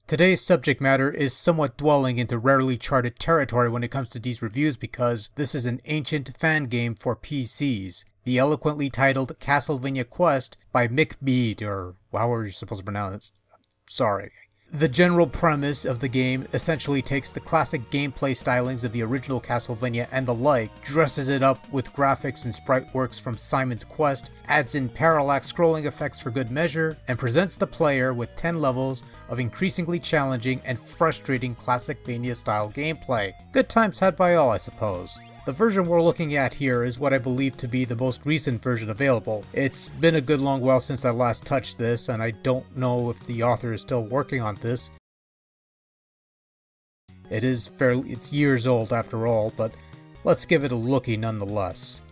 Today's subject matter is somewhat dwelling into rarely charted territory when it comes to these reviews because this is an ancient fan game for PCs, the eloquently titled Castlevania Quest by Mick Bead, or however you're supposed to pronounce it. Sorry. The general premise of the game essentially takes the classic gameplay stylings of the original Castlevania and the like, dresses it up with graphics and sprite works from Simon's Quest, adds in parallax scrolling effects for good measure, and presents the player with 10 levels of increasingly challenging and frustrating Classicvania style gameplay. Good times had by all, I suppose. The version we're looking at here is what I believe to be the most recent version available. It's been a good long while since I last touched this, and I don't know if the author is still working on this. It's years old after all, but let's give it a looky nonetheless.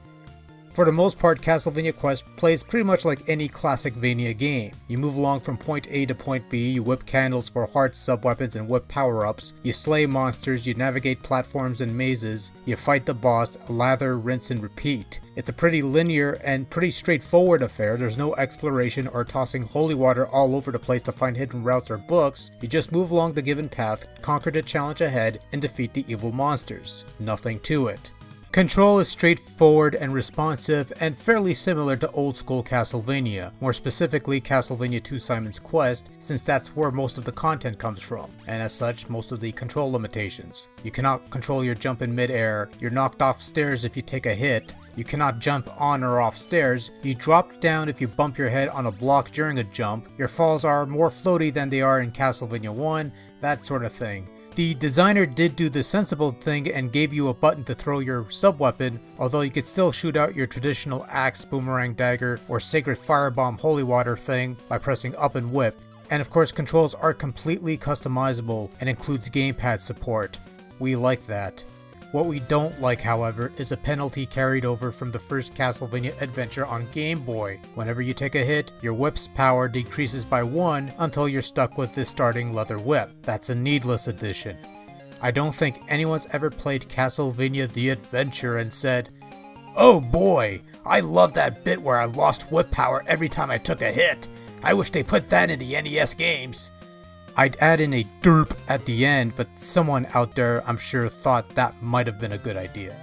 For the most part, Castlevania Quest plays pretty much like any Classicvania game. You move along from point A to point B, you whip candles for hearts, sub-weapons, and whip power-ups, you slay monsters, you navigate platforms and mazes, you fight the boss, lather, rinse, and repeat. It's a pretty linear and pretty straightforward affair. There's no exploration or tossing holy water all over the place to find hidden routes or books. You just move along the given path, conquer the challenge ahead, and defeat the evil monsters. Nothing to it. Control is straightforward and responsive and fairly similar to old school Castlevania, more specifically Castlevania 2 Simon's Quest, since that's where most of the content comes from, and as such most of the control limitations. You cannot control your jump in mid-air, you're knocked off stairs if you take a hit, you cannot jump on or off stairs, you drop down if you bump your head on a block during a jump, your falls are more floaty than they are in Castlevania 1, that sort of thing. The designer did do the sensible thing and gave you a button to throw your sub-weapon, although you could still shoot out your traditional axe, boomerang, dagger, or sacred firebomb holy water thing by pressing up and whip. And of course controls are completely customizable and includes gamepad support. We like that. What we don't like, however, is a penalty carried over from the first Castlevania adventure on Game Boy. Whenever you take a hit, your whip's power decreases by 1 until you're stuck with the starting leather whip. That's a needless addition. I don't think anyone's ever played Castlevania The Adventure and said, "Oh boy, I love that bit where I lost whip power every time I took a hit. I wish they put that in the NES games." I'd add in a derp at the end, but someone out there I'm sure thought that might have been a good idea.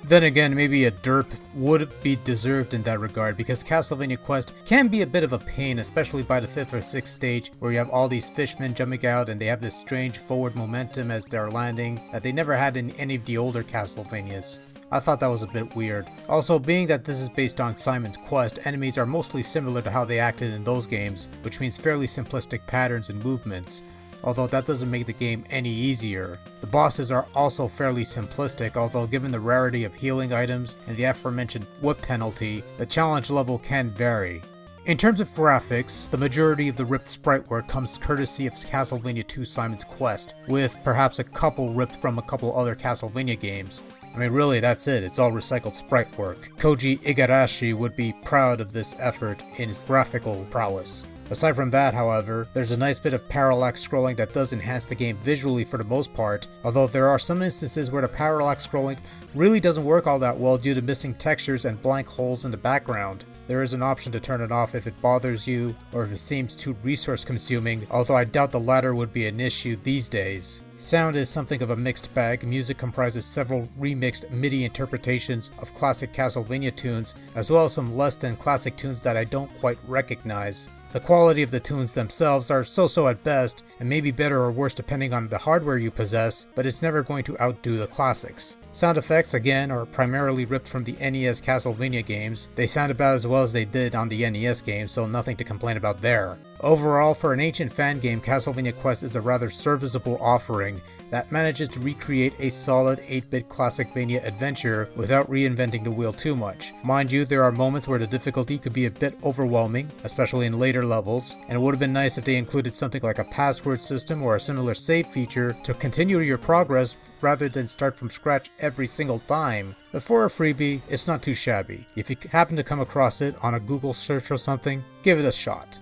Then again, maybe a derp would be deserved in that regard, because Castlevania Quest can be a bit of a pain, especially by the 5th or 6th stage, where you have all these fishmen jumping out and they have this strange forward momentum as they're landing that they never had in any of the older Castlevanias. I thought that was a bit weird. Also, being that this is based on Simon's Quest, enemies are mostly similar to how they acted in those games, which means fairly simplistic patterns and movements, although that doesn't make the game any easier. The bosses are also fairly simplistic, although given the rarity of healing items and the aforementioned whip penalty, the challenge level can vary. In terms of graphics, the majority of the ripped sprite work comes courtesy of Castlevania 2 Simon's Quest, with perhaps a couple ripped from a couple other Castlevania games. I mean, really, that's it. It's all recycled sprite work. Koji Igarashi would be proud of this effort in his graphical prowess. Aside from that, however, there's a nice bit of parallax scrolling that does enhance the game visually for the most part, although there are some instances where the parallax scrolling really doesn't work all that well due to missing textures and blank holes in the background. There is an option to turn it off if it bothers you, or if it seems too resource consuming, although I doubt the latter would be an issue these days. Sound is something of a mixed bag. Music comprises several remixed MIDI interpretations of classic Castlevania tunes, as well as some less than classic tunes that I don't quite recognize. The quality of the tunes themselves are so-so at best, and maybe better or worse depending on the hardware you possess, but it's never going to outdo the classics. Sound effects, again, are primarily ripped from the NES Castlevania games. They sound about as well as they did on the NES games, so nothing to complain about there. Overall, for an ancient fan game, Castlevania Quest is a rather serviceable offering that manages to recreate a solid 8-bit Classicvania adventure without reinventing the wheel too much. Mind you, there are moments where the difficulty could be a bit overwhelming, especially in later levels, and it would have been nice if they included something like a password system or a similar save feature to continue your progress rather than start from scratch every single time. But for a freebie, it's not too shabby. If you happen to come across it on a Google search or something, give it a shot.